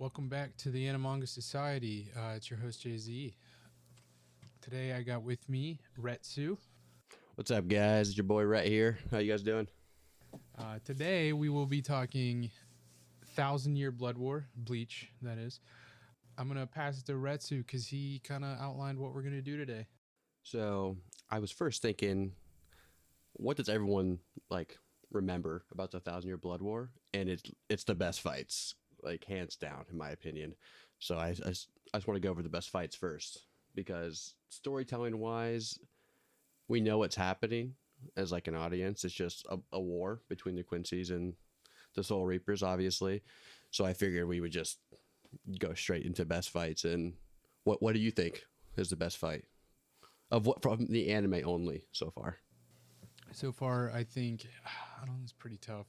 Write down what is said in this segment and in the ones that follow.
Welcome back to the Animanga Society. It's your host JZ. Today I got with me Retsu. What's up, guys? It's your boy Rhett here. How you guys doing? Today we will be talking Thousand Year Blood War, Bleach, that is. I'm going to pass it to Retsu because he kind of outlined what we're going to do today. So I was first thinking, what does everyone remember about the Thousand Year Blood War? And it's the best fights, like hands down, in my opinion. So I just want to go over the best fights first because storytelling wise, we know what's happening as like an audience. It's just a war between the Quincy's and the Soul Reapers, obviously. So I figured we would just go straight into best fights. And what do you think is the best fight of what from the anime only so far? So far, I think, I don't know, it's pretty tough.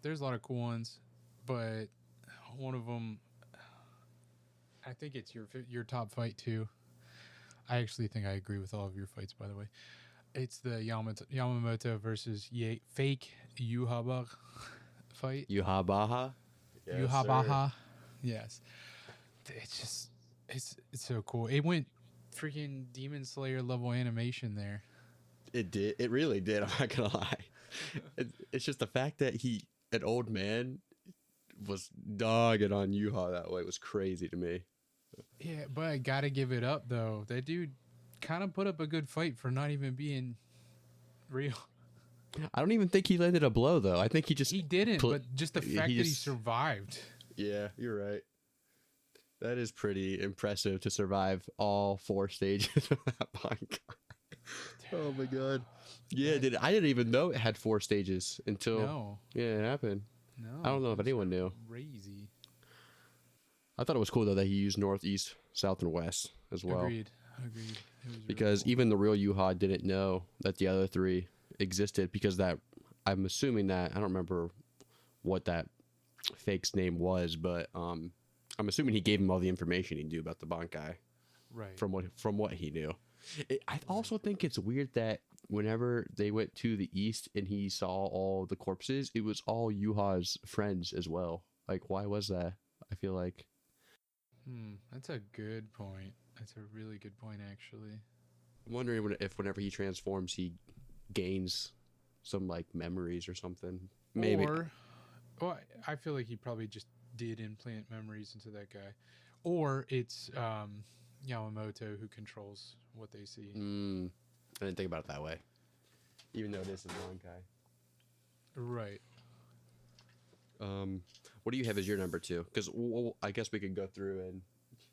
There's a lot of cool ones, but one of them, I think it's your top fight too. I actually think I agree with all of your fights, by the way. It's the Yamamoto versus fake Yuhaba fight. Yuhabaha? Yes, Yuhabaha. Yes. It's so cool. It went freaking Demon Slayer level animation there. It did. It really did. I'm not going to lie. It's just the fact that an old man, was dogging on Yuha that way. It was crazy to me. Yeah, but I gotta give it up though. That dude kind of put up a good fight for not even being real. I don't even think he landed a blow though. I think He didn't, but just the fact that he survived. Yeah, you're right. That is pretty impressive to survive all 4 stages of that Bankai. Oh my god. Yeah, I didn't even know it had 4 stages until it happened. No, I don't know if anyone knew. Crazy. I thought it was cool though that he used north, east, south, and west as well. Agreed. Because really cool. even the real Yuha didn't know that the other 3 existed because I'm assuming that I don't remember what that fake's name was, but I'm assuming he gave him all the information he knew about the Bankai. Right. From what he knew. I also think it's weird that whenever they went to the east and he saw all the corpses, it was all Yuha's friends as well. Like, why was that? I feel like. That's a good point. That's a really good point, actually. I'm wondering if whenever he transforms, he gains some like memories or something. Maybe. Well, I feel like he probably just did implant memories into that guy. Or it's Yamamoto who controls what they see. I didn't think about it that way. Even though this is Bankai. Right. What do you have as your number 2? Because I guess we could go through and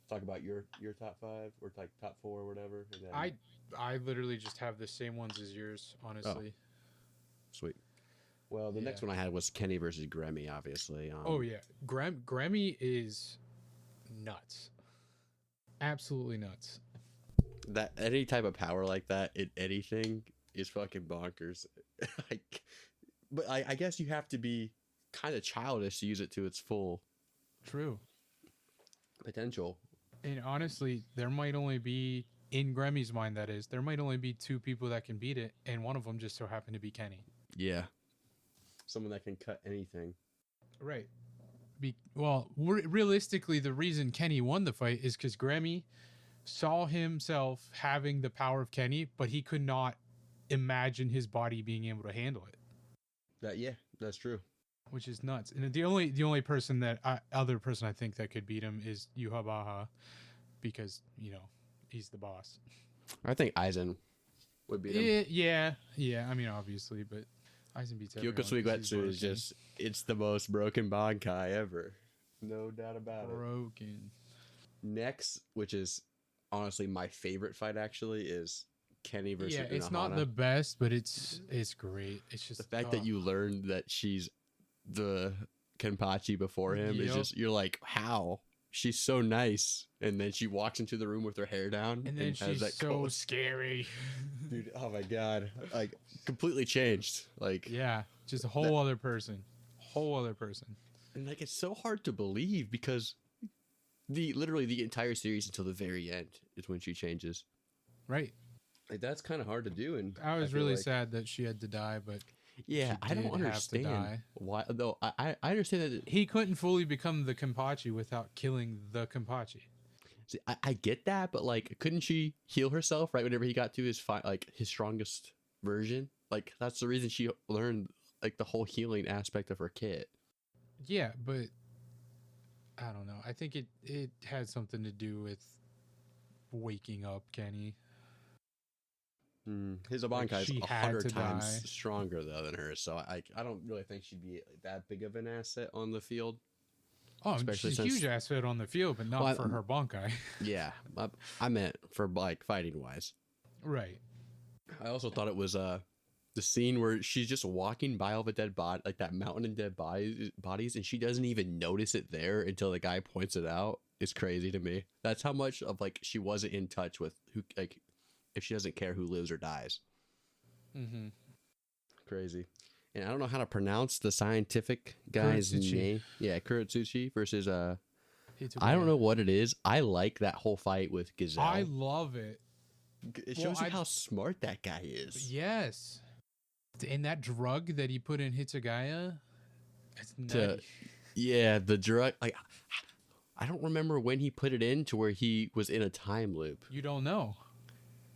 talk about your top 5 or like top 4 or whatever. And then... I literally just have the same ones as yours, honestly. Oh, sweet. Well, the next one I had was Kenny versus Gremmy, obviously. Oh yeah, Gremmy is nuts. Absolutely nuts. That any type of power like that in anything is fucking bonkers. But I guess you have to be kind of childish to use it to its full potential. And honestly, there might only be, in Gremmy's mind that is, there might only be 2 people that can beat it, and one of them just so happened to be Kenny. Yeah. Someone that can cut anything. Right. Realistically, the reason Kenny won the fight is because Gremmy saw himself having the power of Kenny, but he could not imagine his body being able to handle it. That's true. Which is nuts. And the only person other person I think that could beat him is Yuhabaha, because he's the boss. I think Aizen would beat him. Yeah. I mean, obviously, but Aizen beats everyone. Kyoko Suigetsu is it's the most broken Bankai ever. No doubt about it. Broken. Next, which is honestly my favorite fight actually, is Kenny versus Unohana. It's not the best, but it's great. It's just the fact that you learned that she's the Kenpachi before him is just, you're like, how? She's so nice. And then she walks into the room with her hair down. And then she's so scary. Dude, oh my God. Like, completely changed. Like, yeah, just a whole other person. And like, it's so hard to believe because literally the entire series until the very end is when she changes. Right. Like, that's kind of hard to do. And I was really sad that she had to die, but Yeah, she I don't did have to understand die. why. Though I understand that. He couldn't fully become the Kenpachi without killing the Kenpachi. See, I get that, but like, couldn't she heal herself right whenever he got to his like his strongest version? Like that's the reason she learned like the whole healing aspect of her kit. Yeah, but I don't know. I think it had something to do with waking up Kenny. His Like Abankai is she had 100 to times die. stronger though than hers, so I don't really think she'd be that big of an asset on the field. Oh, Especially she's a since, huge asset on the field, but not well, for her Bankai. yeah, I meant for like fighting wise. Right. I also thought it was the scene where she's just walking by all the dead body, like that mountain of dead bodies, and she doesn't even notice it there until the guy points it out. It's crazy to me. That's how much of like she wasn't in touch with who, like, if she doesn't care who lives or dies. Mm-hmm. Crazy. And I don't know how to pronounce the scientific guy's Kuretsuchi. name. Yeah, Kuretsuchi versus Hitogaya. I don't know what it is. I like that whole fight with Gazelle. I love it. It shows you how smart that guy is. Yes. And that drug that he put in Hitsugaya, it's nutty. Yeah, the drug. Like, I don't remember when he put it in to where he was in a time loop. You don't know.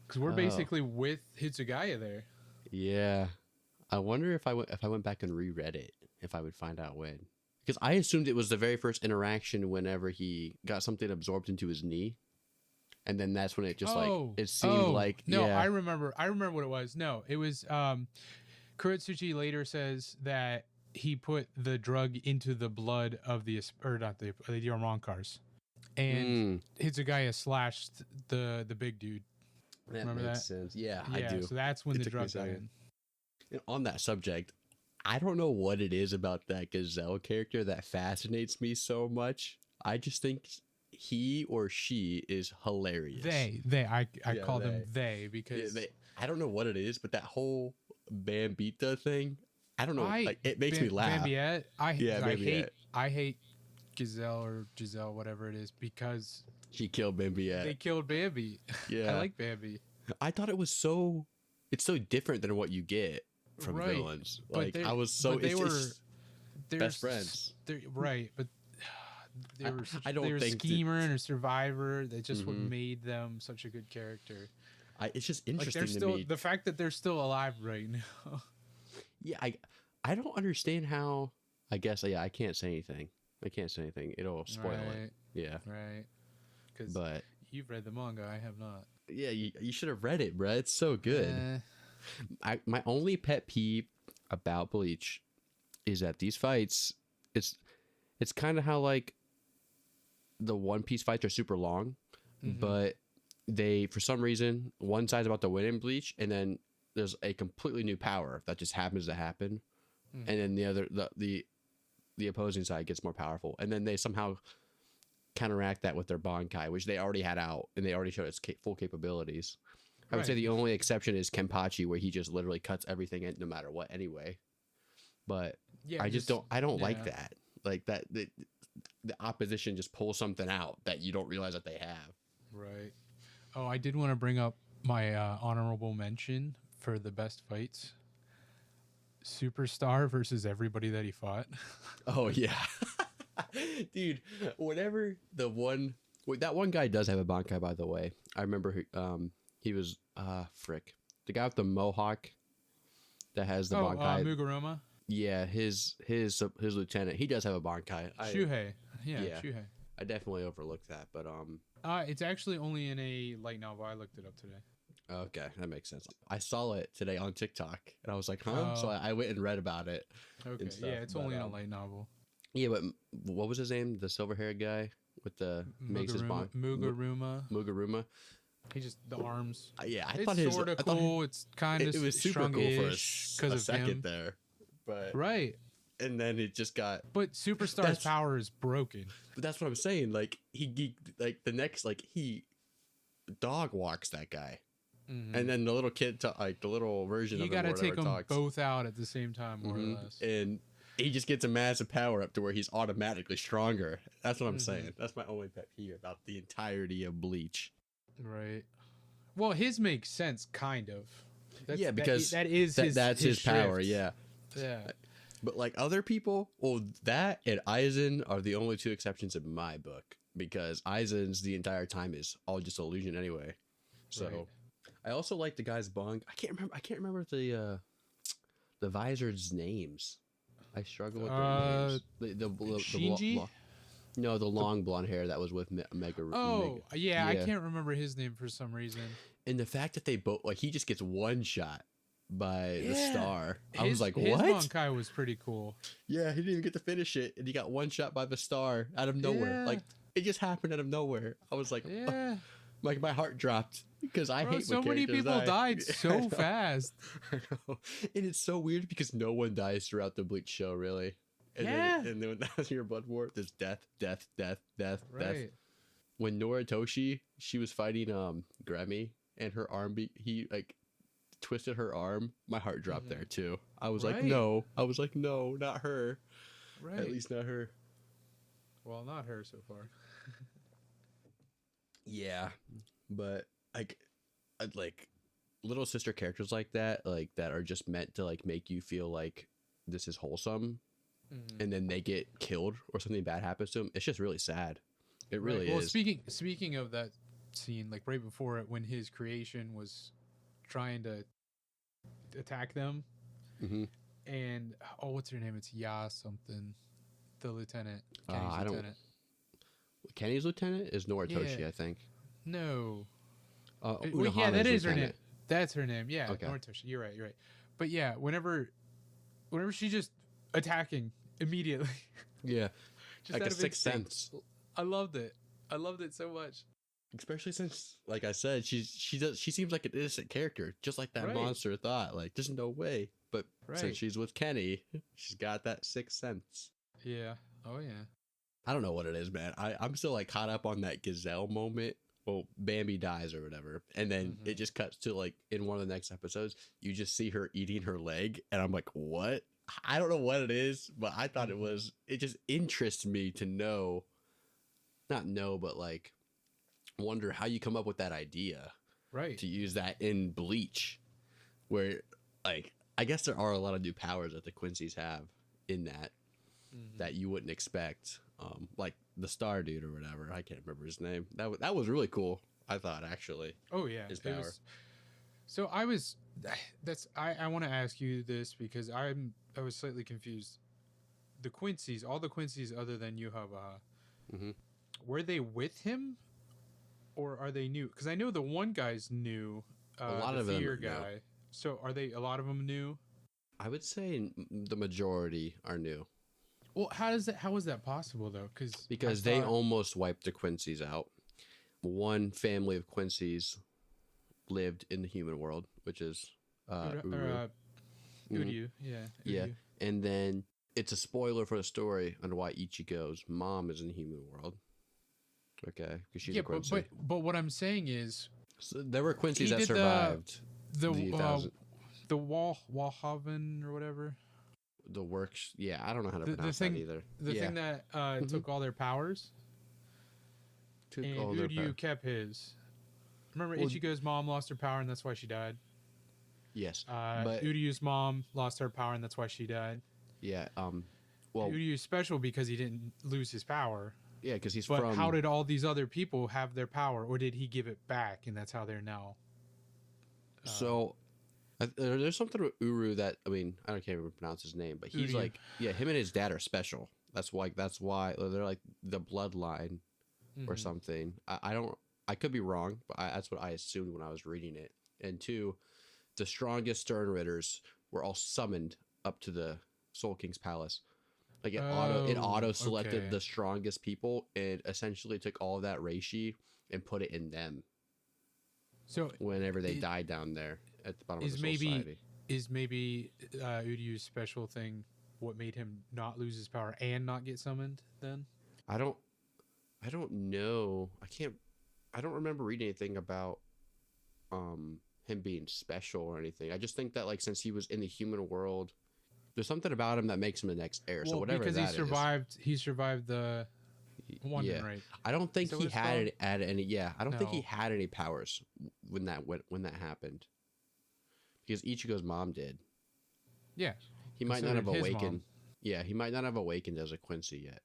Because we're basically with Hitsugaya there. Yeah. I wonder if I went back and reread it, if I would find out when. Because I assumed it was the very first interaction whenever he got something absorbed into his knee. And then that's when it just it seemed like. No, yeah. I remember what it was. No, it was Kuretsuchi later says that he put the drug into the blood of the Yarmonkars. And Hitsugaya slashed the big dude. That Remember makes that? sense. Yeah, Yeah, I do. so that's when It the took me a drug got second. in. And on that subject, I don't know what it is about that Gazelle character that fascinates me so much. I just think he or she is hilarious. I call them they because I don't know what it is, but that whole Bambita thing, I don't know. It makes me laugh. Bambiette, Bambiette. I hate Gazelle or Giselle, whatever it is, because she killed Bambiette. They killed Bambi. Yeah, I like Bambi. I thought it's so different than what you get from villains. Like I was so they were best friends. Right, but they were I don't they were think schemer and a survivor. That's just what made them such a good character. It's just interesting to me. The fact that they're still alive right now. Yeah, I don't understand how. I guess I can't say anything. It'll spoil it. Yeah. Right. But you've read the manga, I have not. Yeah, you should have read it, bro. It's so good. My only pet peeve about Bleach is that these fights, it's kind of how like the One Piece fights are super long, but they, for some reason, one side's about to win in Bleach, and then there's a completely new power that just happens to happen, and then the opposing side gets more powerful, and then they somehow counteract that with their Bankai, which they already had out, and they already showed its full capabilities. I would say the only exception is Kenpachi, where he just literally cuts everything in no matter what anyway. But yeah, I don't like that. Like that the opposition just pulls something out that you don't realize that they have. Right. Oh, I did want to bring up my honorable mention for the best fights. Superstar versus everybody that he fought. Oh yeah. Dude, whenever that one guy does have a Bankai, by the way. I remember he was the guy with the mohawk that has the Bankai. Muguruma. Yeah, his lieutenant. He does have a Bankai. Shuhei. Yeah, Shuhei. I definitely overlooked that, but it's actually only in a light novel. I looked it up today. Okay, that makes sense. I saw it today on TikTok, and I was like, huh? So I went and read about it. Okay, yeah, it's only in a light novel. Yeah, but what was his name? The silver-haired guy with the makes his bond. Muguruma. He just the arms. Yeah, I it's thought his sort of cool. It's kind of it was super cool for a second there, but right. And then it just got. But Superstar's power is broken. But that's what I'm saying. Like he he dog walks that guy, and then the little kid, the little version of him, you gotta take them both out at the same time, more or less. And he just gets a massive power up to where he's automatically stronger. That's what I'm saying. That's my only pet peeve about the entirety of Bleach. Right. Well, his makes sense, kind of. Because that's his power. Yeah. Yeah. But like other people, well, that and Aizen are the only two exceptions in my book because Aizen's the entire time is all just illusion anyway. So Right. I also like the guy's bunk. I can't remember the visors' names. I struggle with their names. Shinji? No, the long blonde hair that was with Oh, yeah, I yeah. can't remember his name for some reason. And the fact that they both like he just gets one shot by the star. I was like, his what? Bankai was pretty cool. Yeah, he didn't even get to finish it, and he got one shot by the star out of nowhere. Yeah. Like it just happened out of nowhere. I was like, Yeah. like my heart dropped because I Bro, hate so when many characters people die. died I so know. fast. I know. And it's so weird because no one dies throughout the Bleach show, really. And Yeah. then when that was your Blood War, there's death. Right. When Noritoshi, she was fighting Grammy, and her arm, he like twisted her arm. My heart dropped there too. I was like, Right. no. I was like, no, not her. Right. At least not her. Well, not her so far. Yeah, but like little sister characters like that are just meant to like make you feel like this is wholesome, and then they get killed or something bad happens to them. It's just really sad. It really Well, is. speaking of that scene, like right before it, when his creation was trying to attack them, Mm-hmm. and what's her name? It's Ya something, the lieutenant. Kenny's I don't- lieutenant. Kenny's lieutenant is Noritoshi, Yeah. I think. No. Wait, yeah, Unohana's that is her name. lieutenant. That's her name. Yeah, Okay. Noritoshi. You're right. But yeah, whenever she's just attacking immediately, Yeah, just like out a of sixth instinct. sense. I loved it. I loved it so much. Especially since, like I said, she seems like an innocent character, just like that Right. monster thought. Like, there's no way. But Right. since she's with Kenny, she's got that sixth sense. Yeah. Oh yeah. I don't know what it is, man. I'm still like caught up on that gazelle moment. Well, Bambi dies or whatever, and then it just cuts to like in one of the next episodes, you just see her eating her leg, and I'm like, what? I don't know what it is, but I thought it was. It just interests me to know, not know, but like wonder how you come up with that idea Right. to use that in Bleach, where like I guess there are a lot of new powers that the Quincy's have in that that you wouldn't expect. Like the star dude or whatever. I can't remember his name. That was really cool. I thought actually. Oh yeah. His It power. was, so I was. I want to ask you this because I was slightly confused. The Quincy's, all the Quincy's other than Yuhaba, Mhm. were they with him, or are they new? Because I know the one guy's new. A lot the of them fear are new. guy. So are they? A lot of them new. I would say the majority are new Well, how is that possible though? because they almost wiped the Quincy's out. One family of Quincy's lived in the human world, which is Uru. Uryu, yeah. Yeah, Uryu. and then it's a spoiler for the story on why Ichigo's mom is in the human world. Okay, because she's Yeah, a Quincy. but what I'm saying is So there were Quincy's he that did survived the thousand. the Walhaven or whatever. The works, yeah, I don't know how to The pronounce thing- that either. The yeah. thing that took all their powers, Took and all their Uryu power. kept his. Remember, Well, Ichigo's mom lost her power, and that's why she died. Yes, but Uryu's mom lost her power, and that's why she died. yeah, well, Uryu's special because he didn't lose his power. yeah, because he's But from. how did all these other people have their power, or did he give it back, and that's how they're now? So, there's something with Uru that I can't even pronounce his name, but he's Uryu. like, yeah, him and his dad are special. That's why they're like the bloodline or Mhm. something. I don't. I could be wrong, but that's what I assumed when I was reading it. And two, the strongest Stern Ritters were all summoned up to the Soul King's palace. Like it auto selected okay. the strongest people and essentially took all of that reishi and put it in them So whenever they It- died down there at the bottom of is the Soul maybe Society. is maybe Uryu's special thing what made him not lose his power and not get summoned? Then I don't know. I don't remember reading anything about him being special or anything. I just think that like since he was in the human world, there's something about him that makes him the next heir. So whatever because that he survived the one, yeah. right? I don't think Is that he what it's had any. Yeah, I don't think he No. had any powers when that happened. Because Ichigo's mom did. Yeah, He might not have considered his awakened. mom. Yeah, he might not have awakened as a Quincy yet.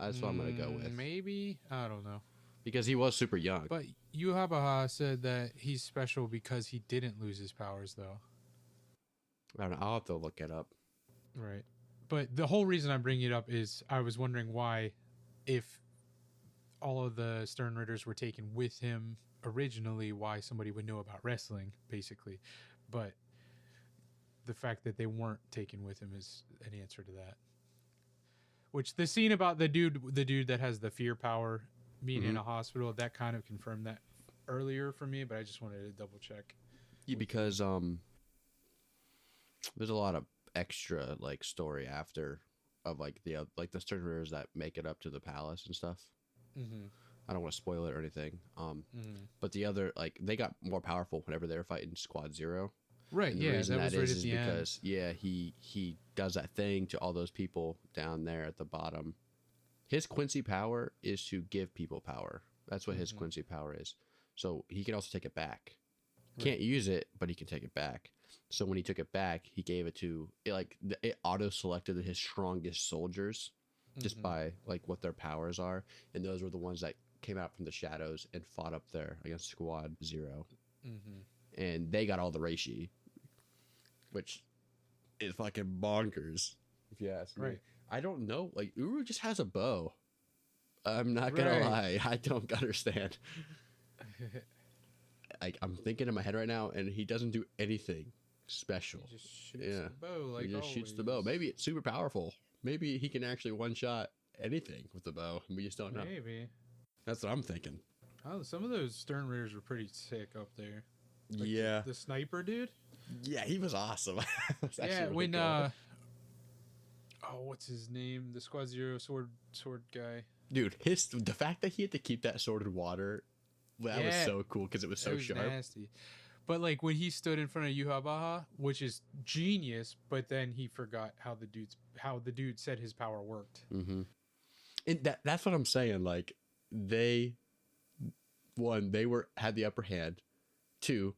That's what I'm gonna go with. Maybe, I don't know. Because he was super young. But Yuhabaha said that he's special because he didn't lose his powers, though. I don't know. I'll have to look it up. Right. But the whole reason I'm bringing it up is I was wondering why, if all of the Stern Ritters were taken with him originally, why somebody would know about wrestling, basically. But the fact that they weren't taken with him is an answer to that. Which the scene about the dude that has the fear power being in a hospital, that kind of confirmed that earlier for me, but I just wanted to double check. Yeah, because there's a lot of extra like story after of like the Stern Ritters that make it up to the palace and stuff. Mm-hmm. I don't want to spoil it or anything. But the other, like, they got more powerful whenever they were fighting Squad Zero. Right. And the Yeah, reason that was that right is at the end. because he does that thing to all those people down there at the bottom. His Quincy power is to give people power. That's what his Quincy power is. So he can also take it back. Can't use it, but he can take it back. So when he took it back, he gave it to it auto selected his strongest soldiers just by like what their powers are, and those were the ones that came out from the shadows and fought up there against Squad 0 and they got all the reishi, which is fucking bonkers if you ask me. Right. I don't know, like Uru just has a bow. I'm not gonna lie, I don't understand. I'm thinking in my head right now, and he doesn't do anything special. He just shoots the bow, like he just shoots the bow. Maybe it's super powerful. Maybe he can actually one-shot anything with the bow, and we just don't know. Maybe. That's what I'm thinking. Oh, some of those Stern Ritters were pretty sick up there. Like yeah. The sniper dude? Yeah, he was awesome. Yeah, when what's his name? The Squad Zero sword guy. Dude, the fact that he had to keep that sword in water, that was so cool because it was so sharp. Nasty. But like when he stood in front of Yuhabaha, which is genius, but then he forgot how the dude said his power worked. Mm-hmm. And that's what I'm saying. Like they had the upper hand. 2,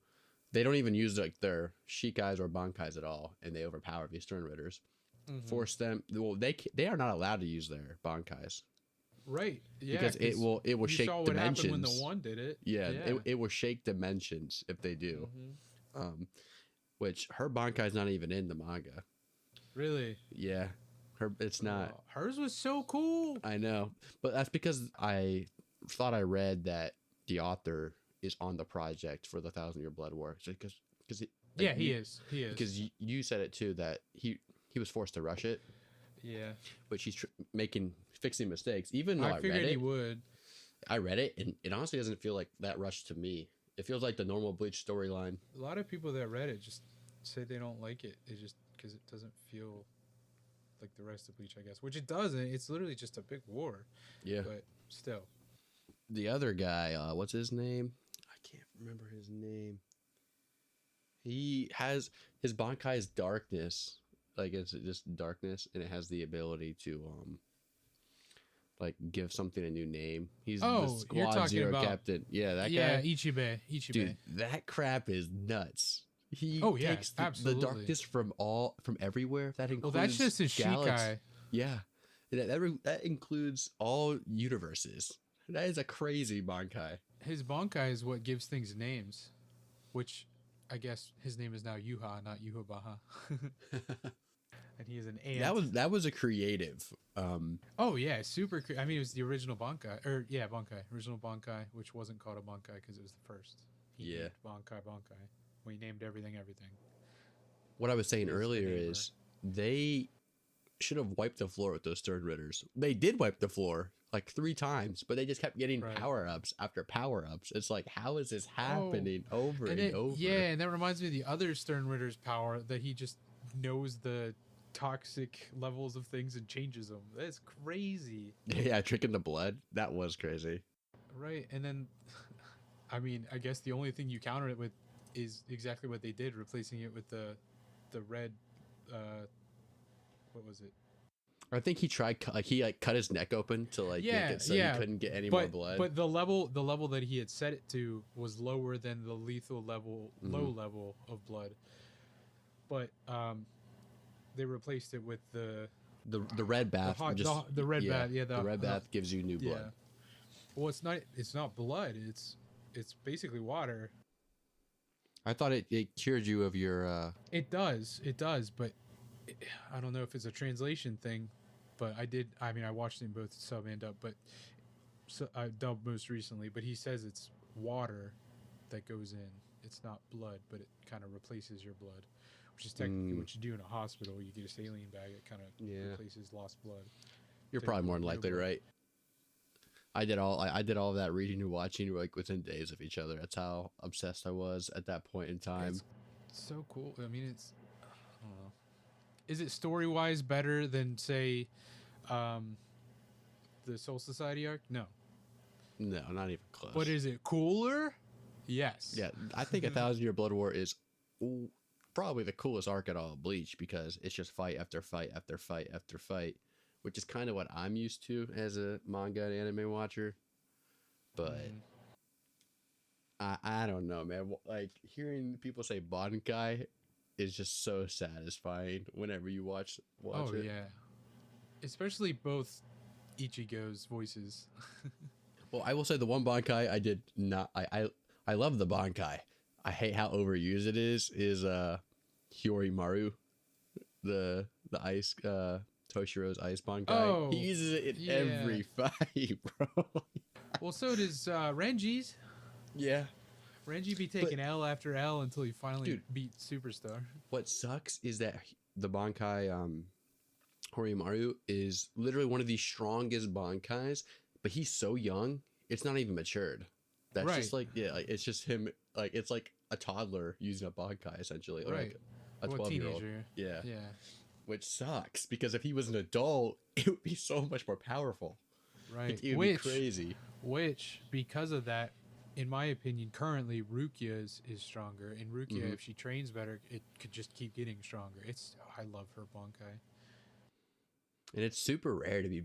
they don't even use like their Shikais or Bankais at all, and they overpower these Stern Ritters. Force them. Well, they are not allowed to use their Bankais. Right. Yeah. Because it will shake saw dimensions. What happened when the one did it. Yeah. It will shake dimensions if they do. Which her Bankai is not even in the manga. Really? Yeah. It's not. Hers was so cool. I know, but that's because I thought I read that the author is on the project for the 1,000-Year Blood War. So because he is. Because you said it too, that he was forced to rush it. Yeah. But she's fixing mistakes. Even though I figured read it, he would. I read it, and it honestly doesn't feel like that rushed to me. It feels like the normal Bleach storyline. A lot of people that read it just say they don't like it. It's just because it doesn't feel like the rest of Bleach, I guess. Which it doesn't. It's literally just a big war. Yeah. But still. The other guy, what's his name? I can't remember his name. He has his Bankai's darkness. Like, it's just darkness, and it has the ability to like give something a new name. He's the Squad Zero captain. Yeah, that guy. Yeah, Ichibe. Dude, that crap is nuts. He takes the darkness from everywhere. That includes. Well, that's just his Shikai. Yeah, that includes all universes. That is a crazy Bankai. His Bankai is what gives things names, which I guess his name is now Yuha, not Yuhabaha. And he is an ant. That was a creative. Oh yeah, super. I mean, it was the original Bankai, original Bankai, which wasn't called a Bankai because it was the first. He named Bankai. We named everything. What I was saying earlier is they should have wiped the floor with those Stern Ritters. They did wipe the floor like 3 times, but they just kept getting power-ups after power-ups. It's like, how is this happening over and over? Yeah, and that reminds me of the other Stern Ritter's power, that he just knows the toxic levels of things and changes them. That's crazy. Yeah, tricking the blood. That was crazy. Right, and then, I mean, I guess the only thing you counter it with is exactly what they did, replacing it with the red, what was it? I think he tried, he cut his neck open to make it so he couldn't get any more blood. But the level that he had set it to was lower than the lethal level, low level of blood. But they replaced it with The red bath. the red bath. Yeah, the red bath gives you new blood. Well, it's not. It's not blood. It's basically water. I thought it cured you of your. It does. It does. But I don't know if it's a translation thing. But I did. I mean, I watched them both sub and dub. But I dubbed most recently. But he says it's water that goes in. It's not blood, but it kind of replaces your blood, which is technically what you do in a hospital. You get a saline bag. It kind of replaces lost blood. You're probably more than likely right. I did all of that reading and watching like within days of each other. That's how obsessed I was at that point in time. It's so cool. I mean, I don't know. Is it story wise better than say, the Soul Society arc? No, not even close. But is it cooler? Yes. Yeah, I think 1,000 Year Blood War is probably the coolest arc at all of Bleach because it's just fight after fight after fight after fight, which is kind of what I'm used to as a manga and anime watcher. But I don't know, man. Like hearing people say Bankai is just so satisfying whenever you watch it. Oh yeah, especially both Ichigo's voices. Well, I will say the one Bankai I did not. I love the Bankai. I hate how overused it is Hyorimaru, the ice Toshiro's ice Bankai. Oh, he uses it in every fight, bro. Well, so does Renji's. Yeah. Renji be taking L after L until he finally beat Superstar. What sucks is that the Bankai Horimaru is literally one of the strongest Bankais, but he's so young, it's not even matured. That's just like it's just him, like it's like a toddler using a Bankai essentially, like a 12-year-old. Yeah. Which sucks because if he was an adult, it would be so much more powerful. Right. It would be crazy. Which, because of that, in my opinion, currently Rukia is stronger. And Rukia, if she trains better, it could just keep getting stronger. I love her Bankai. And it's super rare to be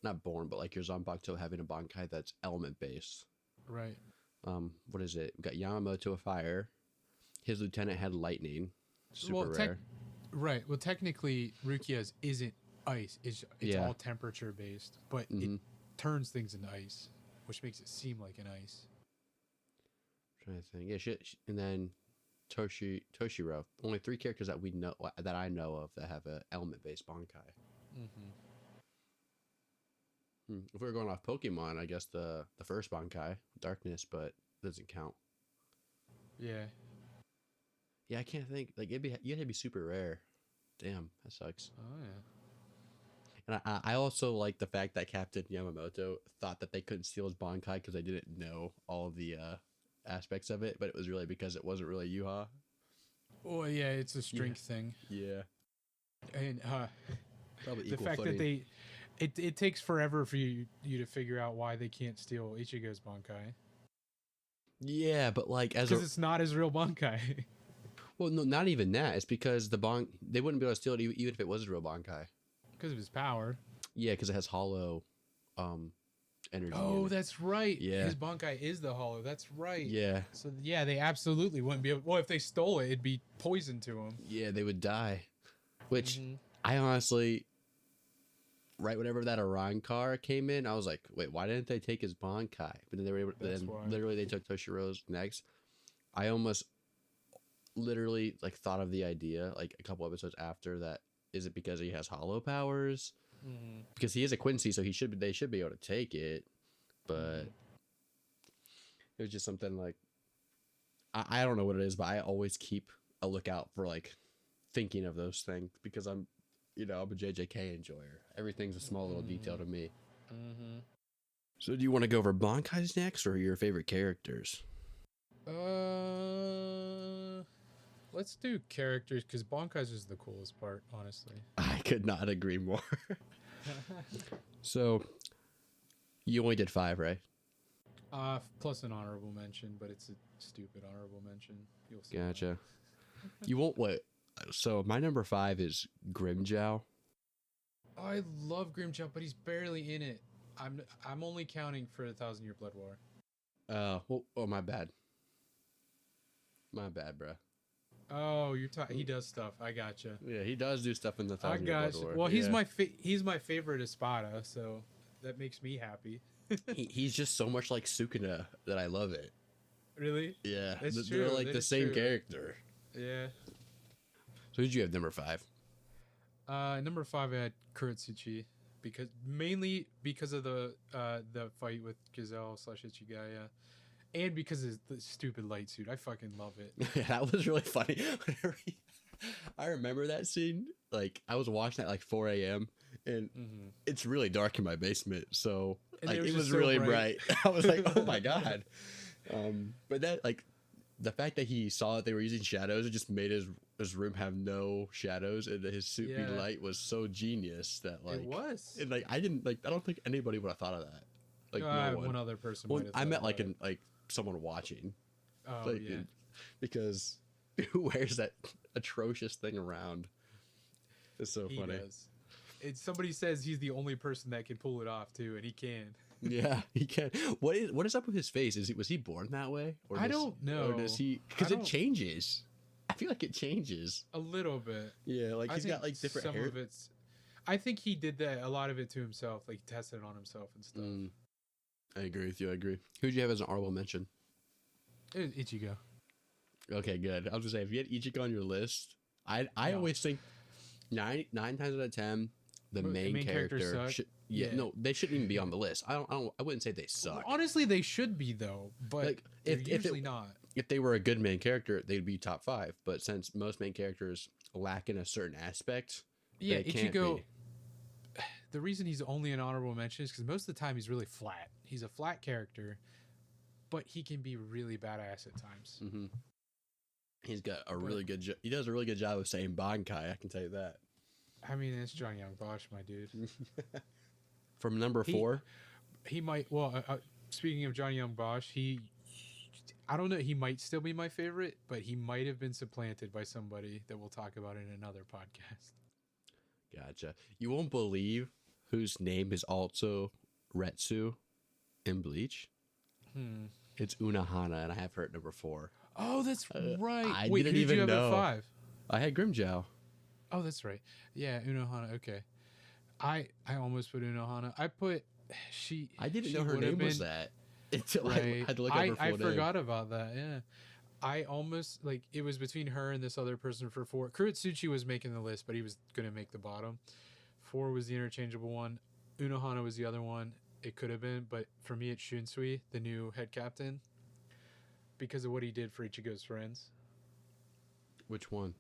not born, but like your Zanpakuto having a Bankai that's element based. Right. What is it? We got Yamamoto of fire. His lieutenant had lightning. Super rare. Right. Well, technically, Rukia's isn't ice. It's all temperature based, but it turns things into ice, which makes it seem like an ice. I'm trying to think. Yeah, shit. And then Toshiro. Only 3 characters that I know of that have a element based Bankai. If we were going off Pokemon, I guess the first Bankai, Darkness, but doesn't count. Yeah. Yeah, I can't think. Like you had to be super rare. Damn, that sucks. Oh And yeah. I also like the fact that Captain Yamamoto thought that they couldn't steal his Bankai because they didn't know all of the aspects of it, but it was really because it wasn't really Yuha. Oh yeah, it's a strength thing. Yeah. And probably the fact footing. that it takes forever for you to figure out why they can't steal Ichigo's Bankai. Yeah, but like because it's not his real Bankai. Well, no, not even that. It's because they wouldn't be able to steal it even if it was a real Bankai. Because of his power. Yeah, because it has hollow energy. Oh, that's right. Yeah. His Bankai is the hollow. That's right. Yeah. So yeah, they absolutely wouldn't be able. Well, if they stole it, it'd be poison to them. Yeah, they would die. Which I honestly, right whenever that Orion car came in, I was like, wait, why didn't they take his Bankai? But then they were able. Literally they took Toshiro's next. I almost literally like thought of the idea like a couple episodes after that. Is it because he has hollow powers? Because he is a Quincy, so they should be able to take it. But it was just something like I don't know what it is, but I always keep a lookout for like thinking of those things because I'm a JJK enjoyer. Everything's a small little detail to me. So do you want to go over Bankai's next or your favorite characters? Let's do characters because Bankai's is the coolest part, honestly. I could not agree more. So, you only did 5, right? Plus an honorable mention, but it's a stupid honorable mention. You'll see. Gotcha. You won't what? So my number 5 is Grimjow. I love Grimjow, but he's barely in it. I'm only counting for 1,000 Year Blood War. Oh my bad. My bad, bruh. Oh, you're talking. He does stuff. I gotcha. Yeah, he does do stuff in the I Thousand Year Blood gotcha. War. Well, he's Yeah. he's my favorite Espada, so that makes me happy. He's just so much like Sukuna that I love it. Really? Yeah, That's they're true. like That the is same true. character. Yeah. So who did you have number 5? Number 5, I had Kuretsuchi mainly because of the fight with Gazelle / Ichigaya, and because of the stupid light suit. I fucking love it. That was really funny. I remember that scene. Like I was watching at like 4 a.m. and it's really dark in my basement, so And like, it was it just was so really bright. bright. I was like, oh my god. But that like the fact that he saw that they were using shadows, it just made his room have no shadows, and his suit be Yeah. light was so genius that like It was. and like I don't think anybody would have thought of that. Like no one. One other person. Well, might have I thought meant like about it. like someone watching. Oh Like, yeah. Because who wears that atrocious thing around? It's so He funny. does. Somebody says he's the only person that can pull it off too, and he can. Yeah, he can. What is up with his face? Was he born that way? Or I don't know. Or does he? Because I it don't- changes. I feel like it changes. A little bit. Yeah, like I he's think got like different some hair. of it's. I think he did that a lot of it to himself, like he tested it on himself and stuff. I agree with you. I agree. Who'd you have as an honorable mention? It was Ichigo. Okay, good. I was gonna say if you had Ichigo on your list, I No. always think nine times out of 10, the main, main characters character. suck? Yeah, Yeah. no, they shouldn't even be on the list. I wouldn't say they suck. Honestly, they should be though, but Like, they're if it- usually not. If they were a good main character, they'd be top 5. But since most main characters lack in a certain aspect, Yeah, they can't Ichigo. be. The reason he's only an honorable mention is because most of the time he's really flat. He's a flat character, but he can be really badass at times. Hmm. He's got a really good. He does a really good job of saying Bankai. I can tell you that. I mean, it's Johnny Young Bosch, my dude. From number 4, He might. Well, speaking of Johnny Young Bosch, I don't know. He might still be my favorite, but he might have been supplanted by somebody that we'll talk about in another podcast. gotcha. You won't believe whose name is also Retsu in Bleach. It's Unohana, and I have her at number 4. Oh, that's right. I Wait, didn't who did even you have know. at 5? I had Grimjow. Oh, that's right. Yeah, Unohana. Okay. I almost put Unohana. I put she. I didn't she know her would have name was been- that until I Right. had to look up her full I name. forgot about that. Yeah. I almost like it was between her and this other person for 4. Kuretsuchi was making the list, but he was going to make the bottom. 4 was the interchangeable one. Unohana was the other one. It could have been, but for me, it's Shunsui, the new head captain, because of what he did for Ichigo's friends. Which one?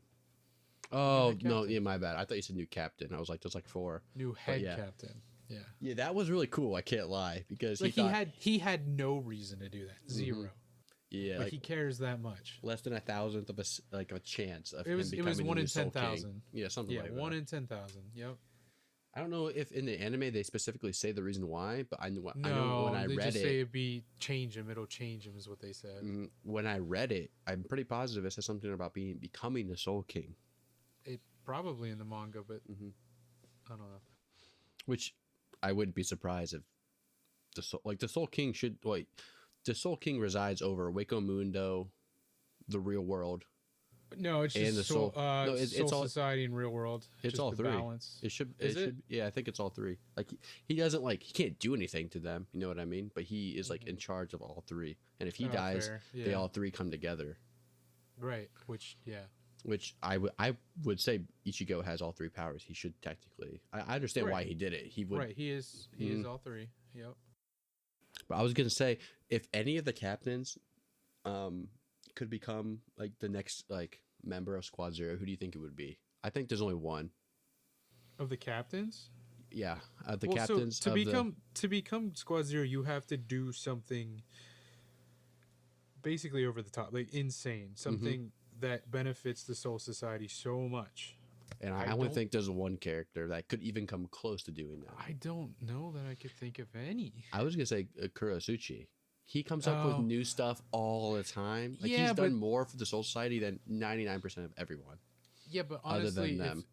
Oh head no, captain. yeah, my bad. I thought you said new captain. I was like, there's like 4. New head yeah. captain. Yeah. Yeah, that was really cool. I can't lie because Like he thought, he had no reason to do that. 0. yeah, But like he cares that much. less than 1,000th of a chance of It was him becoming 1 the in new Soul King. 10,000. Yeah, something Yeah, like 1 that. in 10,000. Yep. I don't know if in the anime they specifically say the reason why, but I know No, when I they read just say it. it'd be change him. It'll change him, is what they said. When I read it, I'm pretty positive it says something about becoming the Soul King, It probably in the manga, but Mm-hmm. I don't know. which I wouldn't be surprised if the Soul King should wait. The Soul King resides over Wako Mundo, the real world. No, it's And just the soul, soul- no, soul it's all- society and real world. It's just all the 3. Balance. It should. Is it? Yeah, I think it's all 3. Like he doesn't he can't do anything to them. You know what I mean? But he is like in charge of all 3. And if he Oh, dies, fair. they Yeah. all 3 come together. Right. Which Which I would say Ichigo has all 3 powers. He should technically. I understand why Right. he did it. He would. right. He is all 3. Yep. But I was gonna say if any of the captains, could become like the next member of Squad Zero, who do you think it would be? I think there's only one. Of the captains. Yeah, the Well, captains So of to become Squad Zero, you have to do something basically over the top, like insane, something that benefits the Soul Society so much. and I I only don't- think there's one character that could even come close to doing that. I don't know that I could think of any. I was gonna say Kurosuchi. He comes up with Oh. new stuff all the time. Like Yeah, he's but- done more for the Soul Society than 99% of everyone. Yeah, but Other than honestly, them.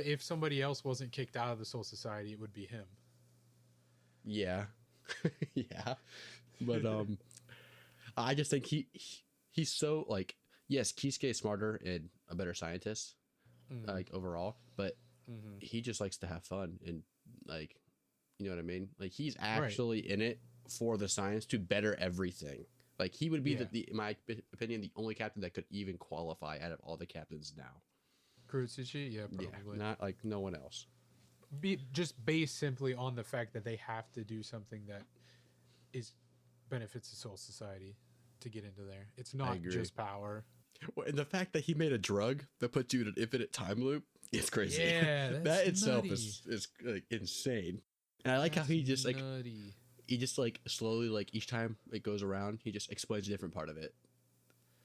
if somebody else wasn't kicked out of the Soul Society, it would be him. Yeah, yeah, but I just think he's so yes, Kisuke is smarter and a better scientist, Mm-hmm. like overall. But Mm-hmm. he just likes to have fun and like, you know what I mean? Like he's Right. actually in it for the science to better everything. Like he would be Yeah. in my opinion, the only captain that could even qualify out of all the captains now. Kurotsuchi? Yeah, Yeah, probably. not like no one else. Just based simply on the fact that they have to do something that is benefits the Soul Society to get into there. It's I not agree. just power. Well, and the fact that he made a drug that puts you in an infinite time loop is crazy. Yeah, that's that itself nutty. is like insane. And I like That's how he just like nutty. he just like slowly like each time it goes around, he just explains a different part of it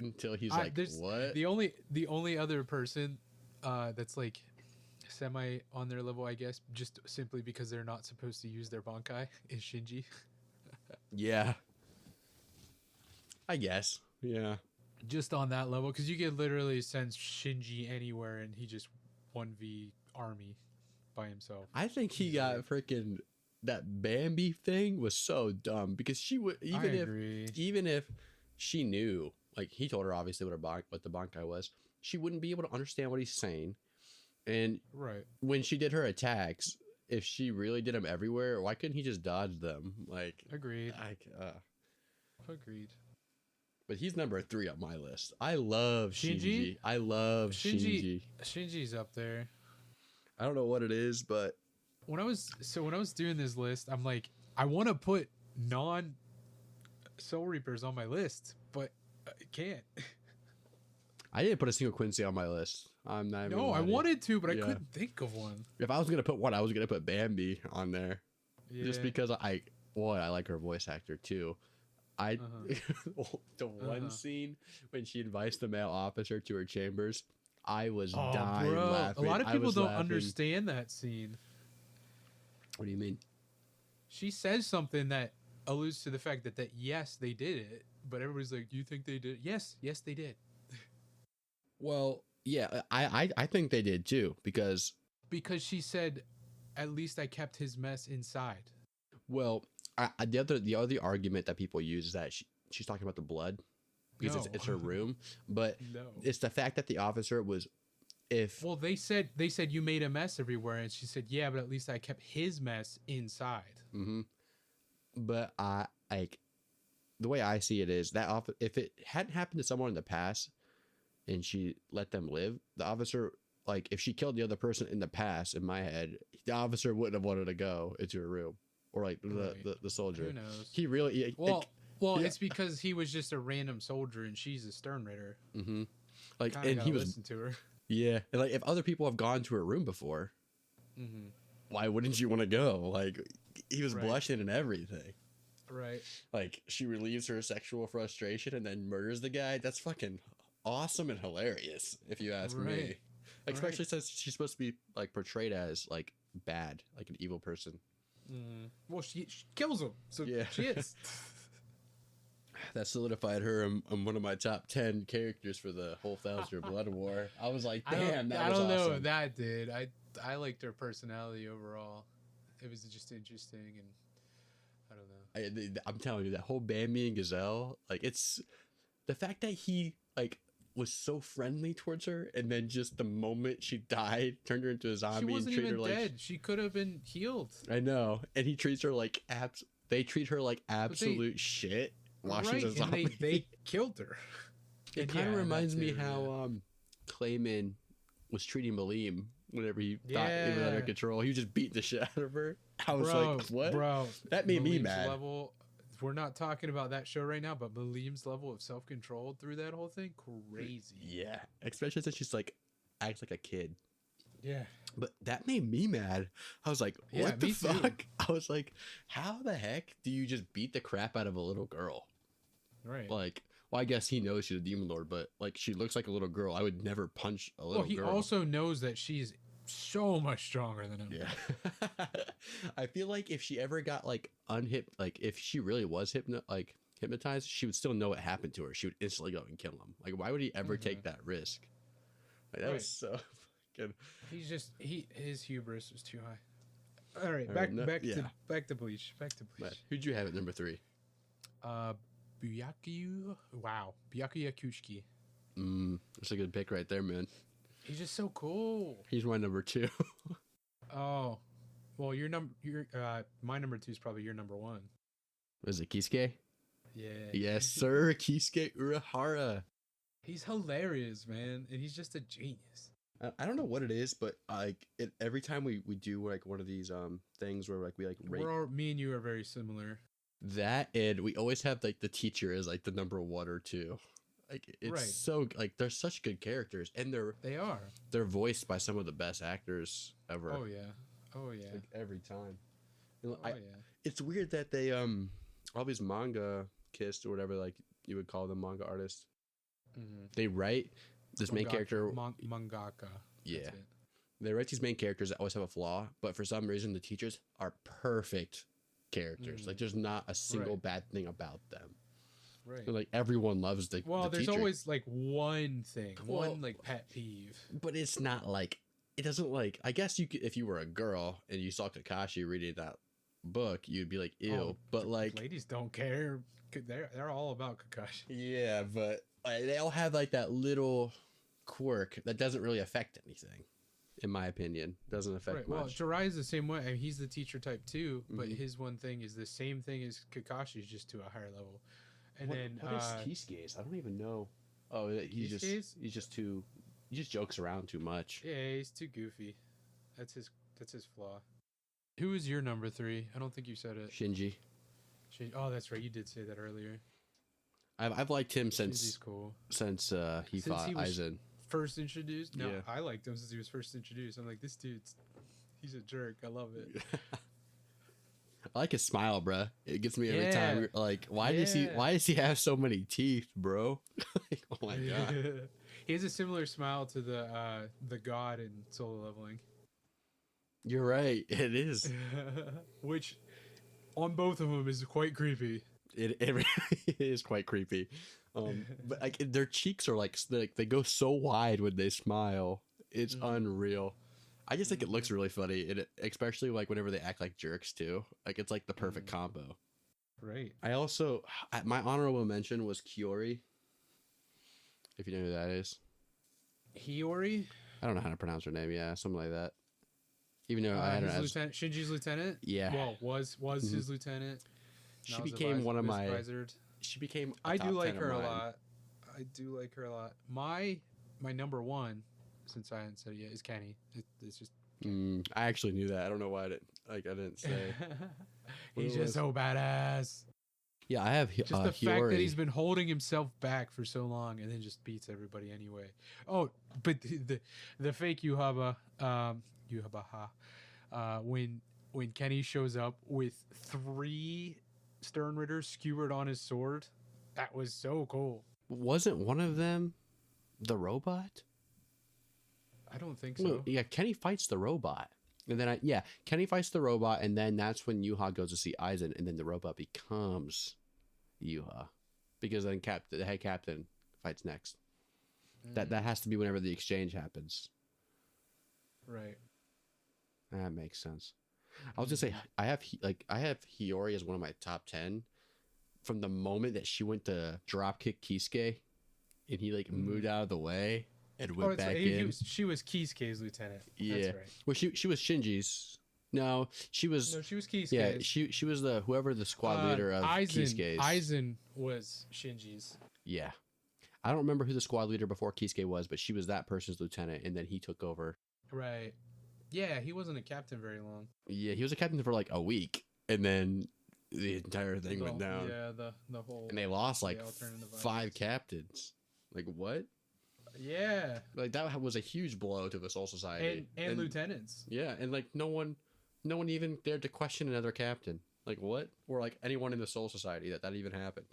until he's like, "What?" The only other person that's like semi on their level, I guess, just simply because they're not supposed to use their Bankai is Shinji. Yeah, I guess. Yeah, Just on that level, because you could literally send Shinji anywhere and he just 1v army by himself. I think he got freaking that Bambi thing was so dumb because she would even if she knew, like he told her obviously what the Bankai was, she wouldn't be able to understand what he's saying. And Right. when she did her attacks, if she really did them everywhere, why couldn't he just dodge them? Like, Agreed. Agreed. But he's number 3 on my list. I love Shinji. I love Shinji. Shinji's up there. I don't know what it is, but When I was doing this list, I'm like, I want to put non Soul Reapers on my list, but I can't. I didn't put a single Quincy on my list. I'm not even. No, I wanted to, but I Yeah. couldn't think of one. If I was gonna put one, I was gonna put Bambi on there, Yeah. just because I like her voice actor too. The one scene when she invites the male officer to her chambers, I was dying laughing. A lot of people don't laughing. understand that scene. What do you mean? She says something that alludes to the fact that yes, they did it, but everybody's like, "Do you think they did?" Yes, they did. Well, yeah, I think they did too because she said, "At least I kept his mess inside." well, the other argument that people use is that she's talking about the blood because it's her room, but No. it's the fact that the officer was Well, they said you made a mess everywhere, and she said, "Yeah, but at least I kept his mess inside." Mm-hmm. But I like the way I see it is that if it hadn't happened to someone in the past and she let them live, the officer, like if she killed the other person in the past, in my head, the officer wouldn't have wanted to go into her room or like the soldier. Who knows? He really Well, yeah. it's because he was just a random soldier, and she's a Stern Ritter. Mm-hmm. Like Kinda and he was listen to her. yeah, and like if other people have gone to her room before, Mm-hmm. why wouldn't you want to go? Like he was Right. blushing and everything. Right. Like she relieves her sexual frustration and then murders the guy. That's fucking awesome and hilarious, if you ask me. Right. Especially since she's supposed to be like portrayed as like bad, like an evil person. Mm. Well, she kills him, so Yeah. she is. That solidified her in one of my top 10 characters for the whole Thousand Year Blood War. I was like, damn, that was I don't know awesome. what that did. I liked her personality overall. It was just interesting, and I don't know. I'm telling you, that whole Bambi and Gazelle, like it's the fact that he like was so friendly towards her, and then just the moment she died, turned her into a zombie. She wasn't and treated even her dead. like She could have been healed. I know, and he treats her like they treat her like absolute shit. While she's a zombie. And they killed her. It kind of reminds me how Clayman was treating Malim whenever he thought he was under control. He was just beating the shit out of her. I was like, what? Bro, that made me Malim's mad. Level, we're not talking about that show right now, but Malim's level of self-control through that whole thing, crazy. Yeah, especially since she's like acts like a kid. Yeah. But that made me mad. I was like, what the fuck? Too. I was like, how the heck do you just beat the crap out of a little girl? Right. Like, well, I guess he knows she's a demon lord, but like she looks like a little girl. I would never punch a little girl. Well, he also knows that she's so much stronger than him. Yeah. I feel like if she ever got like like if she really was hypnotized, she would still know what happened to her. She would instantly go and kill him. Like, why would he ever take that risk? Like, that was so good. He's just his hubris was too high. All right, back to Bleach. Who'd you have at number 3? Byakuya Kushiki. That's a good pick right there, man. He's just so cool. He's my number 2. Oh, well, my number 2 is probably your number 1. Was it Kisuke? Yeah. Yes, sir. Kisuke Urahara. He's hilarious, man, and he's just a genius. I don't know what it is, but every time we do like one of these things where like we like rate Me and you are very similar. that, and we always have like the teacher is like the number 1 or 2. Like it's Right. so like they're such good characters, and they're voiced by some of the best actors ever. Oh yeah. Like every time. Yeah. It's weird that they all these manga kissed or whatever like you would call them, manga artists. Mm-hmm. They write this main character. Mangaka. Yeah. That's it. They write these main characters that always have a flaw, but for some reason the teachers are perfect characters. Like there's not a single bad thing about them. Right. So, like everyone loves the there's teacher. always like one thing, one like pet peeve. But it's not like it doesn't like. I guess you could, if you were a girl and you saw Kakashi reading that book, you'd be like, ew. Oh, but like ladies don't care. They're all about Kakashi. yeah, but they all have like that little quirk that doesn't really affect anything. In my opinion, doesn't affect much. Well, Jiraiya is the same way. I mean, he's the teacher type too, but his one thing is the same thing as Kakashi's, just to a higher level. And what is Kisuke's? I don't even know. Oh, he just jokes around too much. Yeah, he's too goofy. That's his flaw. Who is your number 3? I don't think you said it. Shinji. Oh, that's right. You did say that earlier. I've liked him since cool. since he fought Aizen. First introduced. No, Yeah. I liked him since he was first introduced. I'm like, this dude's he's a jerk. I love it. I like his smile, bruh. It gets me every time. Like, why does he have so many teeth, bro? Like, oh my god. He has a similar smile to the god in Solo Leveling. You're right. It is. Which on both of them is quite creepy. It really is quite creepy. But like their cheeks are like they go so wide when they smile. It's unreal. I just think it looks really funny, and especially like whenever they act like jerks too. Like it's like the perfect combo. Right. I also my honorable mention was Kiori. If you know who that is. Hiyori? I don't know how to pronounce her name. Yeah, something like that. Even though I had her as Shinji's lieutenant. Yeah. Well, was his lieutenant. She became one of my. She became. I do like her a lot. I do like her a lot. My number 1, since I hadn't said it yet, is Kenny. It's just. I actually knew that. I don't know why I didn't say. He's just so badass. Yeah, I have just the fact that he's been holding himself back for so long and then just beats everybody anyway. Oh, but the fake Yuhaba, when Kenny shows up with 3 Stern Ritters skewered on his sword, that was so cool. Wasn't one of them the robot? I don't think so. No, yeah, Kenny fights the robot. And then Kenny fights the robot, and then that's when Yuha goes to see Aizen, and then the robot becomes Yuha, because then the head captain fights next. That has to be whenever the exchange happens. Right. That makes sense. I was gonna say I have Hiyori as one of my top 10. From the moment that she went to dropkick Kisuke, and he moved out of the way. And went back in. She was Kisuke's lieutenant. Yeah. That's right. Well, she was Shinji's. No, she was Kisuke's. Yeah, she was whoever the squad leader of Kisuke's. Aizen was Shinji's. Yeah. I don't remember who the squad leader before Kisuke was, but she was that person's lieutenant, and then he took over. Right. Yeah, he wasn't a captain very long. Yeah, he was a captain for like a week, and then the entire thing went down. Yeah, the whole. And they lost 5 captains. Like what? Yeah, that was a huge blow to the Soul Society and lieutenants. Yeah, and no one even dared to question another captain. Like what? Or anyone in the Soul Society that even happened.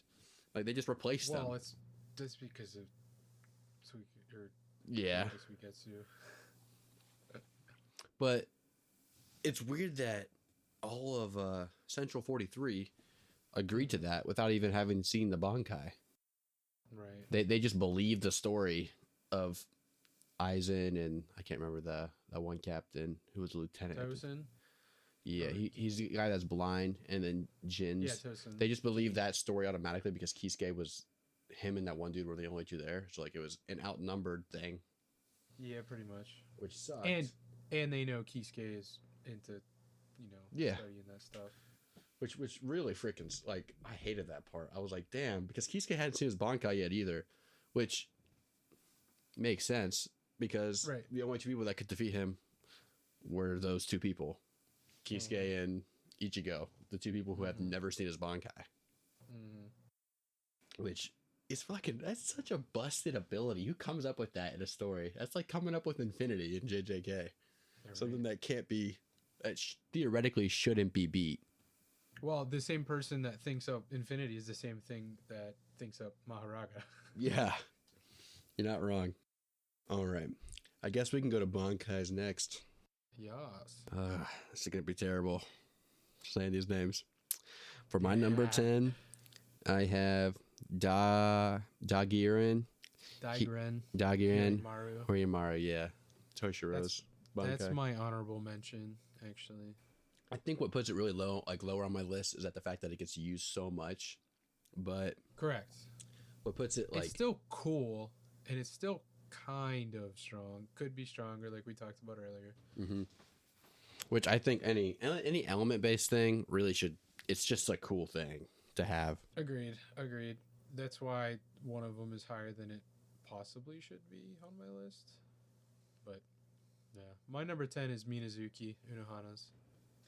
They just replaced them. Well, it's just because of yeah. But it's weird that all of Central 43 agreed to that without even having seen the Bankai. Right. They just believed the story of Aizen, and I can't remember the one captain who was a lieutenant. Tosin? Yeah, he's the guy that's blind, and then Jin's. Yeah, Tosin. They just believed that story automatically because Kisuke was him and that one dude were the only two there. So like it was an outnumbered thing, Yeah, pretty much. which sucked. And they know Kisuke is into, Yeah. studying that stuff. Which really freaking, like, I hated that part. I was like, damn, because Kisuke hadn't seen his Bankai yet either, which makes sense because the only two people that could defeat him were those two people, Kisuke and Ichigo, the two people who have never seen his Bankai. Which is that's such a busted ability. Who comes up with that in a story? That's like coming up with Infinity in JJK. Something that can't be, that theoretically shouldn't be beat. Well, the same person that thinks up Infinity is the same thing that thinks up Maharaga. Yeah. You're not wrong. All right. I guess we can go to Bankai's next. Yes. This is going to be terrible saying these names. For my number 10, I have Dagiren. Dagiren. Horimaru, yeah. Toshiro's Bankai. That's my honorable mention, actually. I think what puts it really low, like lower on my list, is that the fact that it gets used so much. But correct. What puts it like, it's still cool, and it's still kind of strong. Could be stronger, like we talked about earlier. Mm-hmm. Which I think any element based thing really should. It's just a cool thing to have. Agreed. That's why one of them is higher than it possibly should be on my list. But yeah, my number 10 is Minazuki Unohana's.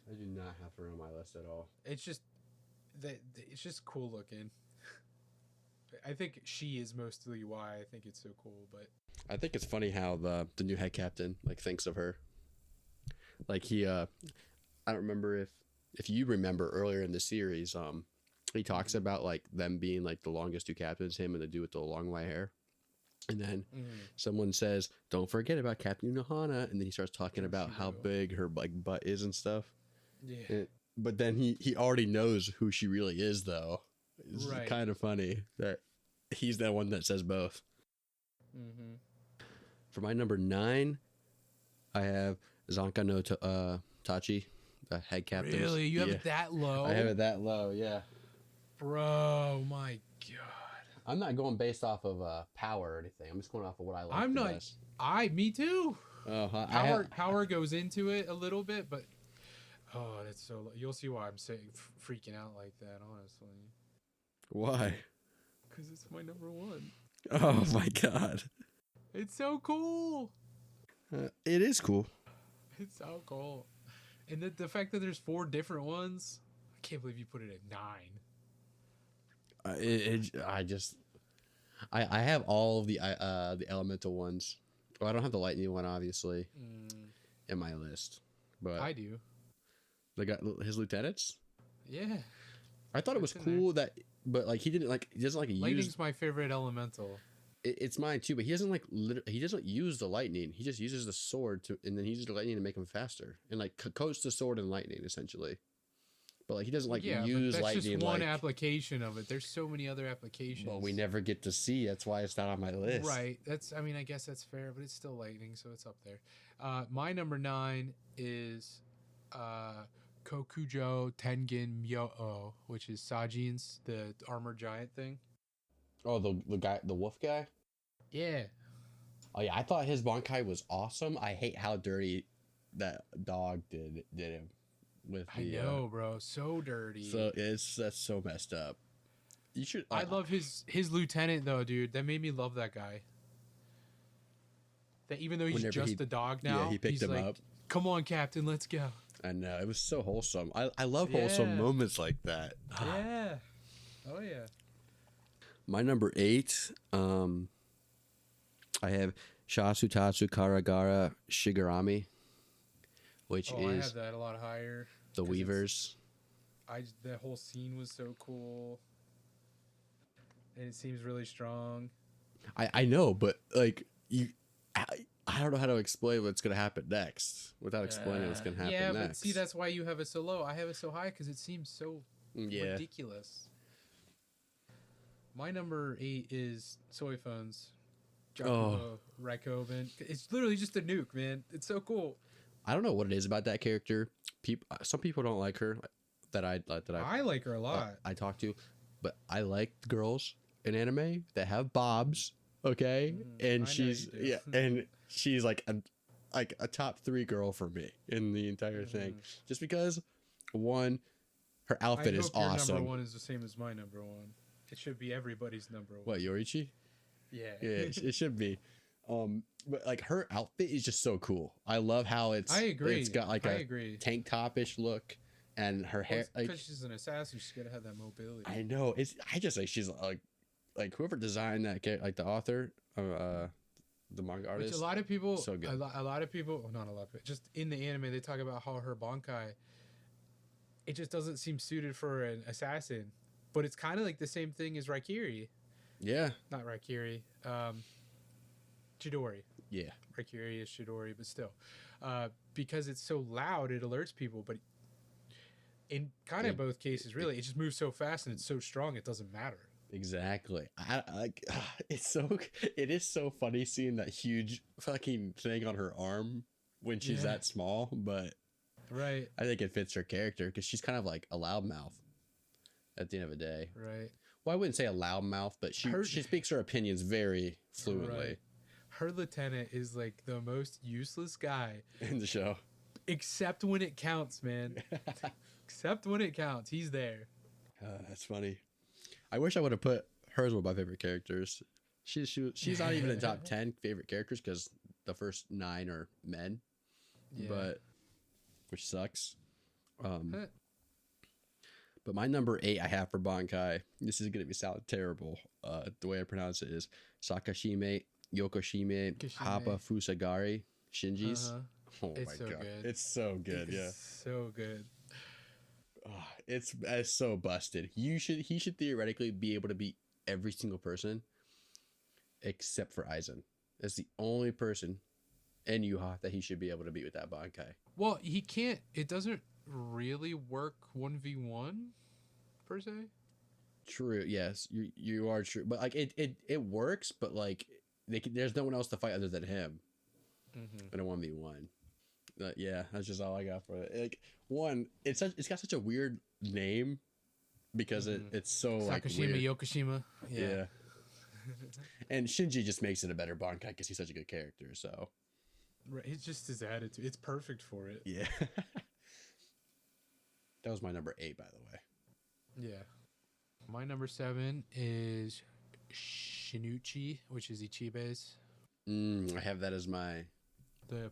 I do not have her on my list at all. It's just cool looking. I think she is mostly why I think it's so cool, but I think it's funny how the new head captain like thinks of her. Like he I don't remember if you remember earlier in the series, he talks about like them being like the longest two captains, him and the dude with the long white hair. And then someone says, "Don't forget about Captain Unohana," and then he starts talking about how big her like butt is and stuff. Yeah. But then he already knows who she really is, though. It's kind of funny that he's the one that says both. Mm-hmm. For my number 9, I have Zanka no Tachi, the head captain. Really? You have it that low? I have it that low, yeah. Bro, my God. I'm not going based off of power or anything. I'm just going off of what I like. I'm not. Best. Me too. Oh, power goes into it a little bit, but that's so. You'll see why I'm saying freaking out like that. Honestly. Why? Because it's my number 1. Oh my God. It's so cool. It is cool. It's so cool, and the fact that there's 4 different ones. I can't believe you put it at 9. I have all of the elemental ones. Well, I don't have the lightning one, obviously, in my list. But I do. They got his lieutenants. Yeah. I thought it was cool but like he doesn't like lightning's my favorite elemental. It's mine too, but he doesn't he doesn't use the lightning. He just uses the sword and then he uses the lightning to make him faster and like coats the sword in lightning essentially. But like he doesn't use that's lightning. Just one application of it. There's so many other applications. But we never get to see. That's why it's not on my list. Right. I guess that's fair, but it's still lightning, so it's up there. My number 9 is Kokujo Tengen Myo-o, which is Sajin's, the armored giant thing. Oh, the wolf guy? Yeah. Oh yeah, I thought his Bankai was awesome. I hate how dirty that dog did him. I know, bro. So dirty. So that's so messed up. You should. I love his lieutenant though, dude. That made me love that guy. That even though he's just a dog now, he picked him up. Come on, Captain, let's go. I know, it was so wholesome. I love wholesome moments like that. Yeah. Oh yeah. My number 8, I have Shasutatsu Karagara Shigarami, which is I have that a lot higher. The Weavers. That whole scene was so cool, and it seems really strong. I know, but like I don't know how to explain what's gonna happen next without explaining what's gonna happen next. Yeah, but see, that's why you have it so low. I have it so high because it seems so ridiculous. My number 8 is Soyphone's Jakumo Raikoben. It's literally just a nuke, man. It's so cool. I don't know what it is about that character. Some people don't like her. I like her a lot. I talk to, but I like the girls. an anime that have bobs, okay? And she's like a top 3 girl for me in the entire thing, just because one, her outfit is awesome. Your number one is the same as my number one. It should be everybody's number one. What, Yorichi? Yeah, it should be. But like her outfit is just so cool. I love how it's. I agree. It's got like a tank top-ish look, and her hair. Because she's an assassin, she's gotta have that mobility. I know. I just like she's like whoever designed that, like the author, the manga artist. Which a lot of people, so good. A lot of people, well, not a lot, but just in the anime, they talk about how her bankai, it just doesn't seem suited for an assassin, but it's kind of like the same thing as Raikiri. Yeah. Not Raikiri. Chidori. Yeah. Raikiri is Chidori, but still. Because it's so loud, it alerts people, but in kind of both cases, really, it just moves so fast and it's so strong, it doesn't matter. Exactly. It is so funny seeing that huge fucking thing on her arm when she's that small, but right. I think it fits her character because she's kind of like a loudmouth at the end of the day. Right. Well, I wouldn't say a loudmouth, but she speaks her opinions very fluently. Right. Her lieutenant is like the most useless guy in the show. Except when it counts, man. Except when it counts. He's there. That's funny. I wish I would have put her as one of my favorite characters. She's not even in the top 10 favorite characters because the first 9 are men. Yeah. But which sucks. But my number 8 I have for Bankai. This is gonna sound terrible. The way I pronounce it is Sakashime Yokoshime Hapa Fusagari Shinji's. Oh my god. Good. It's so good, So good. It's so busted. He should theoretically be able to beat every single person except for Aizen. That's the only person and Yuha that he should be able to beat with that Bankai. Well, he can't. It doesn't really work 1v1 per se. True. Yes, you are true. But like it works. But like there's no one else to fight other than him in a 1v1. Yeah, that's just all I got for it. Like it's got such a weird name because it's so like weird. Yokoshima. Yeah. And Shinji just makes it a better Bankai because he's such a good character. So. Right, it's just his attitude. It's perfect for it. Yeah. That was my number 8, by the way. Yeah. My number 7 is Shinuchi, which is Ichibe's. I have that as my...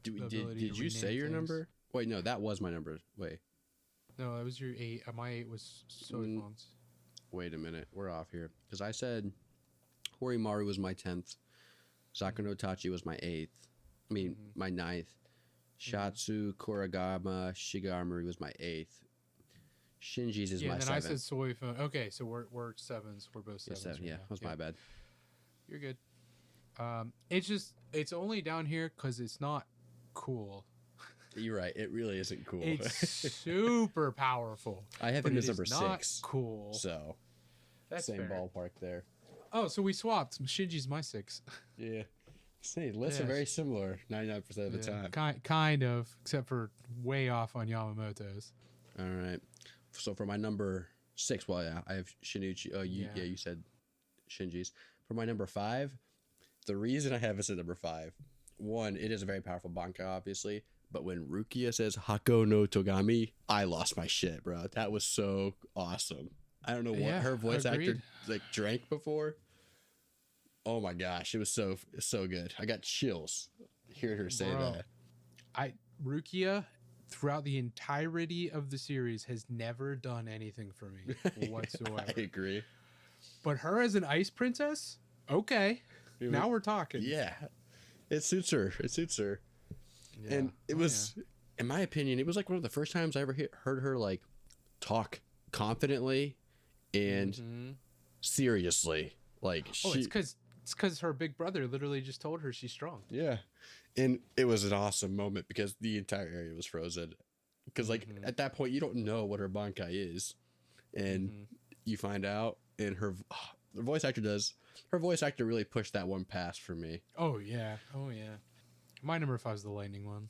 Did you say your number? Wait, no, that was my number. Wait. No, that was your 8. My 8 was Soifong's. Wait a minute. We're off here. Because I said Horimaru was my 10th. Sakano Tachi was my 8th. I mean, my 9th. Shatsu, Korigama, Shigaramaru was my 8th. Shinji's is my 7th. Yeah, and then I said Soifong. Okay, so we're 7s. We're both 7s. Yeah, 7. Yeah, that was my bad. You're good. It's only down here because it's not cool. You're right. It really isn't cool. It's super powerful. I have him as number 6. Not cool. So that's same fair. Ballpark there. Oh, so we swapped. Shinji's my 6. Yeah. Say lists are very similar 99% of the time. Kind of, except for way off on Yamamoto's. All right. So for my number 6, well, yeah, I have Shinichi. Oh, you said Shinji's. For my number 5, the reason I have this at number 5, one, it is a very powerful Bankai, obviously. But when Rukia says Hako no Togami, I lost my shit, bro. That was so awesome. I don't know what her voice actor like drank before. Oh my gosh, it was so good. I got chills hearing her say that. Rukia, throughout the entirety of the series, has never done anything for me whatsoever. I agree. But her as an ice princess, okay. Now we're talking. Yeah. It suits her. Yeah. And it was, in my opinion, it was like one of the first times I ever heard her like talk confidently and seriously. Like it's because her big brother literally just told her she's strong. Yeah. And it was an awesome moment because the entire area was frozen. Because like at that point, you don't know what her Bankai is. And you find out, and her voice actor really pushed that one past for me. Oh, yeah. My number 5 is the lightning one.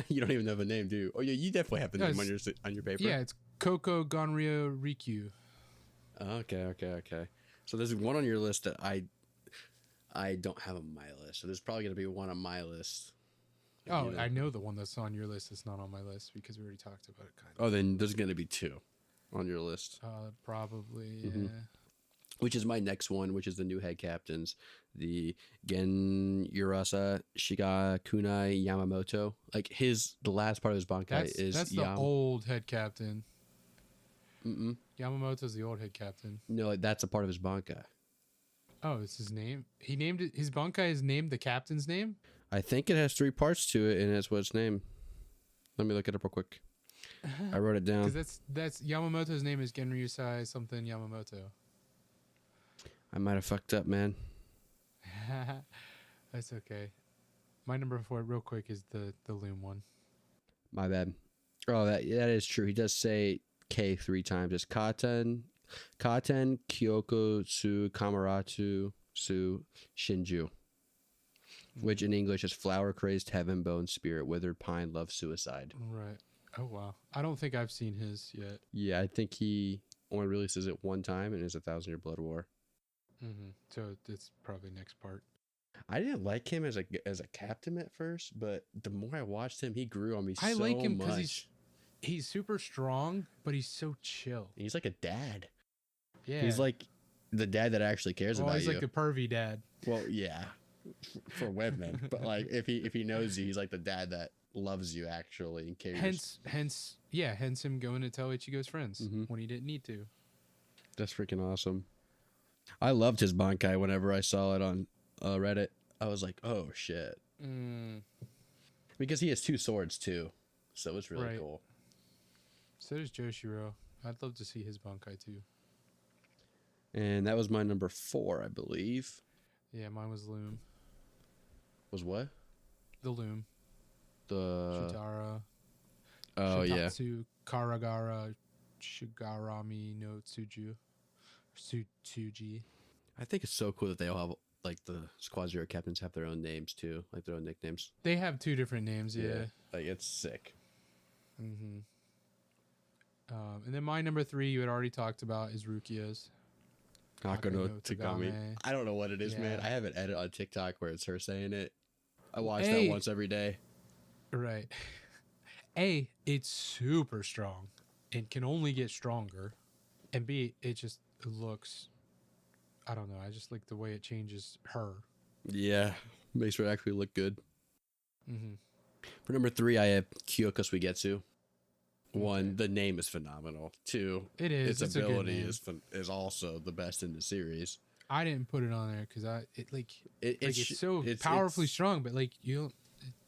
You don't even know the name, do you? Oh, yeah, you definitely have the name on your paper. Yeah, it's Koko Gonryo Rikyu. Okay. So there's one on your list that I don't have on my list. So there's probably gonna be one on my list. Oh, I know the one that's on your list is not on my list because we already talked about it. Kind of. Oh, then there's gonna be two on your list. Probably. Mhm. Yeah. Which is my next one, which is the new head captains, the Gen Urasa Shigakunai Yamamoto. Like the last part of his bankai is That's the old head captain. Yamamoto's the old head captain. No, like that's a part of his bankai. Oh, it's his name. He named it. His bankai is named the captain's name. I think it has 3 parts to it, and that's what it's named. Let me look it up real quick. I wrote it down. Because that's Yamamoto's name is Genryusai something Yamamoto. I might have fucked up, man. That's okay. My number 4, real quick, is the loom one. My bad. Oh, that is true. He does say K 3 times. It's Katen, Kyoko, Su, Kamaratu, Su, Shinju. Which in English is flower crazed heaven, bone, spirit, withered pine, love, suicide. Right. Oh, wow. I don't think I've seen his yet. Yeah, I think he only releases it one time and is 1,000 Year Blood War. So it's probably next part. I didn't like him as a captain at first, but the more I watched him, he grew on me so much. I like him because he's super strong, but he's so chill. He's like a dad. Yeah. He's like the dad that actually cares about you. He's like the pervy dad. Well, yeah, for women, but like if he knows you, he's like the dad that loves you actually and cares. Hence him going to tell Ichigo's friends when he didn't need to. That's freaking awesome. I loved his bankai whenever I saw it on Reddit. I was like, oh shit. Because he has 2 swords too, so it's really cool. So does Joshiro. I'd love to see his bankai too. And that was my number 4, I believe. Yeah, mine was loom. Was what? The loom. The Shitara. Oh Shitatsu, Karagara, Shigarami no Tsuju. Tsuji. I think it's so cool that they all have, like, the Squad Zero captains have their own names too, like their own nicknames. They have 2 different names, yeah. Like it's sick. And then my number 3 you had already talked about is Rukia's. Hakuno Tagami. I don't know what it is, man. I have an edit on TikTok where it's her saying it. I watch that once every day. Right. It's super strong and can only get stronger. And B, it just looks, I don't know. I just like the way it changes her. Yeah. Makes her actually look good. For number 3, I have Kyoko Suigetsu. 1, the name is phenomenal. 2, it is. Its ability is also the best in the series. I didn't put it on there because it's so powerfully strong, but like you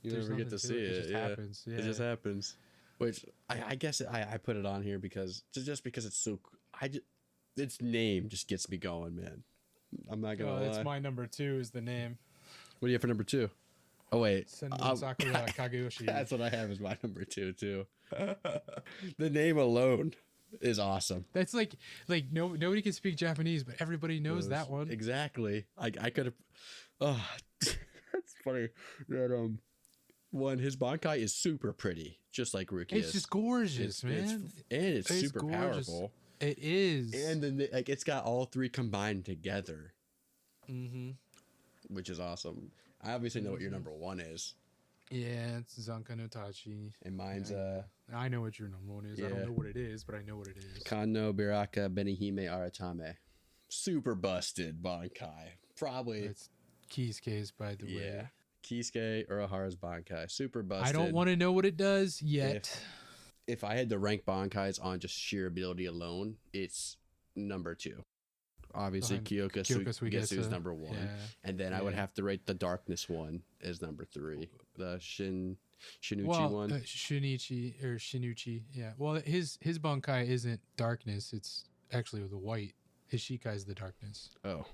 never get to see it. It just happens. Yeah. It just happens. Which I guess I put it on here because because it's so. Its name just gets me going, man. I'm not gonna lie. That's my number 2 is the name. What do you have for number 2? Oh wait, Sakura Kageyoshi. That's what I have as my number 2 too. The name alone is awesome. That's like nobody can speak Japanese, but everybody knows that one. Exactly. I could have. Oh, that's funny. That one, his bankai is super pretty, just like Ruki. It's just gorgeous, man. It's super gorgeous. Powerful. It is, and then it's got all 3 combined together, which is awesome. I obviously know what your number 1 is. Yeah, it's Zanka no Tachi. And mine's I know what your number 1 is. I don't know what it is, but I know what it is. Kanno Biraka Benihime Aratame. Super busted bankai. Probably. It's Kisuke's, by the way. Yeah. Kisuke Urahara's bankai. Super busted. I don't want to know what it does yet. If I had to rank bankais on just sheer ability alone, it's number 2. Obviously, Kyoko Suigetsu is number 1. Yeah. And then I would have to rate the darkness one as number 3. The Shinichi one. Shinichi, yeah. Well, his bankai isn't darkness. It's actually the white. His Shikai is the darkness. Oh.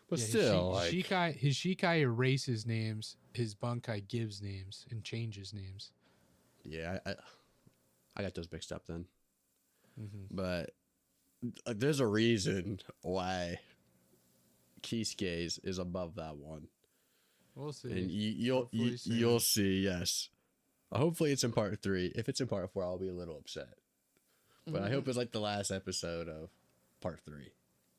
But still, his Shikai erases names. His bankai gives names and changes names. Yeah, I got those mixed up then. But there's a reason why Kisuke's is above that one. We'll see. And you'll see, yes. Hopefully it's in part 3. If it's in part 4, I'll be a little upset. But I hope it's like the last episode of part 3.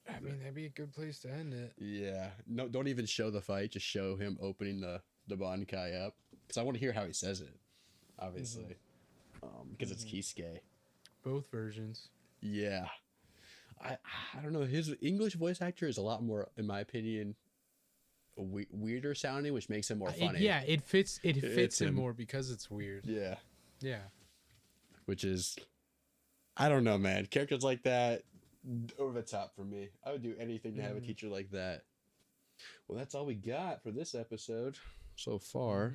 I mean, that'd be a good place to end it. Yeah. No, don't even show the fight. Just show him opening the Bankai up. Because I want to hear how he says it, obviously. Because it's Kisuke. Both versions. Yeah. I don't know. His English voice actor is a lot more, in my opinion, weirder sounding, which makes him more funny. It fits It's him him. more because it's weird. Yeah. Yeah. Which is, I don't know, man. Characters like that, over the top for me. I would do anything to have a teacher like that. Well, that's all we got for this episode so far.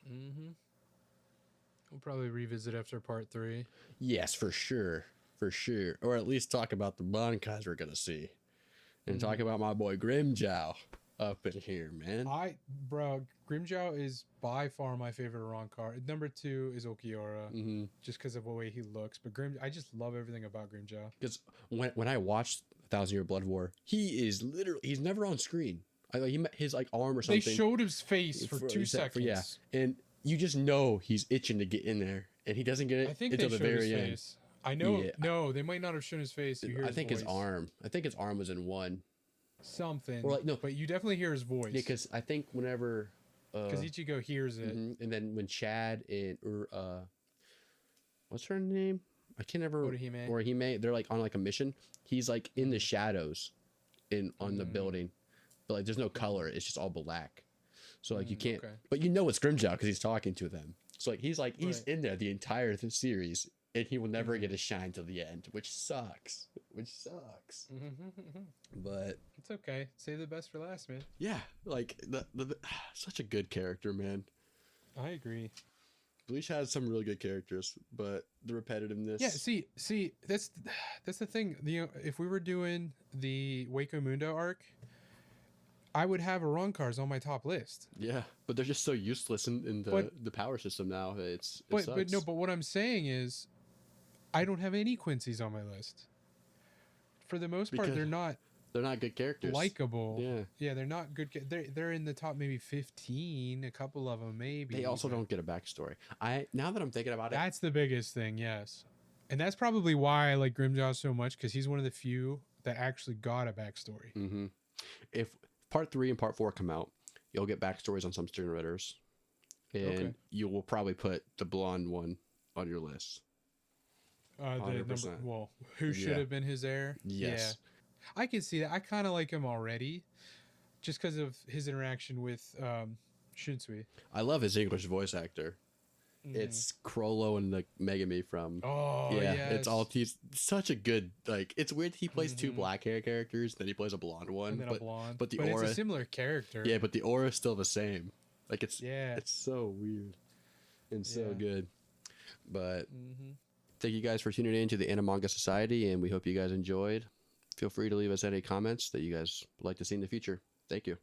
We'll probably revisit after part 3. Yes, for sure. For sure. Or at least talk about the Bankais we're going to see. And talk about my boy Grimjow up in here, man. Grimjow is by far my favorite Rancor. Number 2 is Okiora, just because of the way he looks. But I just love everything about Grimjow. Because when I watched 1,000 Year Blood War, he is literally, he's never on screen. He met his like arm or something. They showed his face for 2 seconds. Yeah, and you just know he's itching to get in there, and he doesn't get it I think until they the showed very his end. face. I know. Yeah. No, they might not have shown his face. You hear I think his his voice. arm. I think his arm was in one. Something. Or like, no. But you definitely hear his voice. Yeah, because I think whenever because Ichigo hears it. and then when Chad and what's her name? I can't ever. Orihime. They're like on like a mission. He's like in the shadows, on the building, but like there's no color. It's just all black. So like you can't. Okay. But you know it's Grimjow because he's talking to them. So like he's in there the entire series, and he will never get a shine till the end, which sucks. But It's okay. Save the best for last, man. yeah, like the such a good character, man. I agree. Bleach has some really good characters, but the repetitiveness. Yeah, see, that's the thing. If we were doing the Waco Mundo arc, I would have Arancars on my top list. Yeah, but they're just so useless in the power system now. It sucks. But what I'm saying is, I don't have any Quincy's on my list. For the most part, Because they're not good characters. likable. Yeah, they're not good. They're in the top maybe 15. A couple of them maybe. They also don't get a backstory. Now that I'm thinking about it, That's the biggest thing. Yes, and that's probably why I like Grimjaw so much because he's one of the few that actually got a backstory. If part 3 and part 4 come out, you'll get backstories on some generators, and you will probably put the blonde one on your list. 100%. Who should have been his heir? Yes. Yeah. I can see that. I kind of like him already, just because of his interaction with Shinsui. I love his English voice actor. It's Crollo and the Megami from. Oh, yeah. yes. It's all. He's such a good. Like, it's weird he plays 2 black hair characters, then he plays a blonde one. And then a blonde. But aura. It's a similar character. Yeah, but the aura is still the same. Like, it's so weird and so good. But thank you guys for tuning in to the Anamanga Society, and we hope you guys enjoyed. Feel free to leave us any comments that you guys would like to see in the future. Thank you.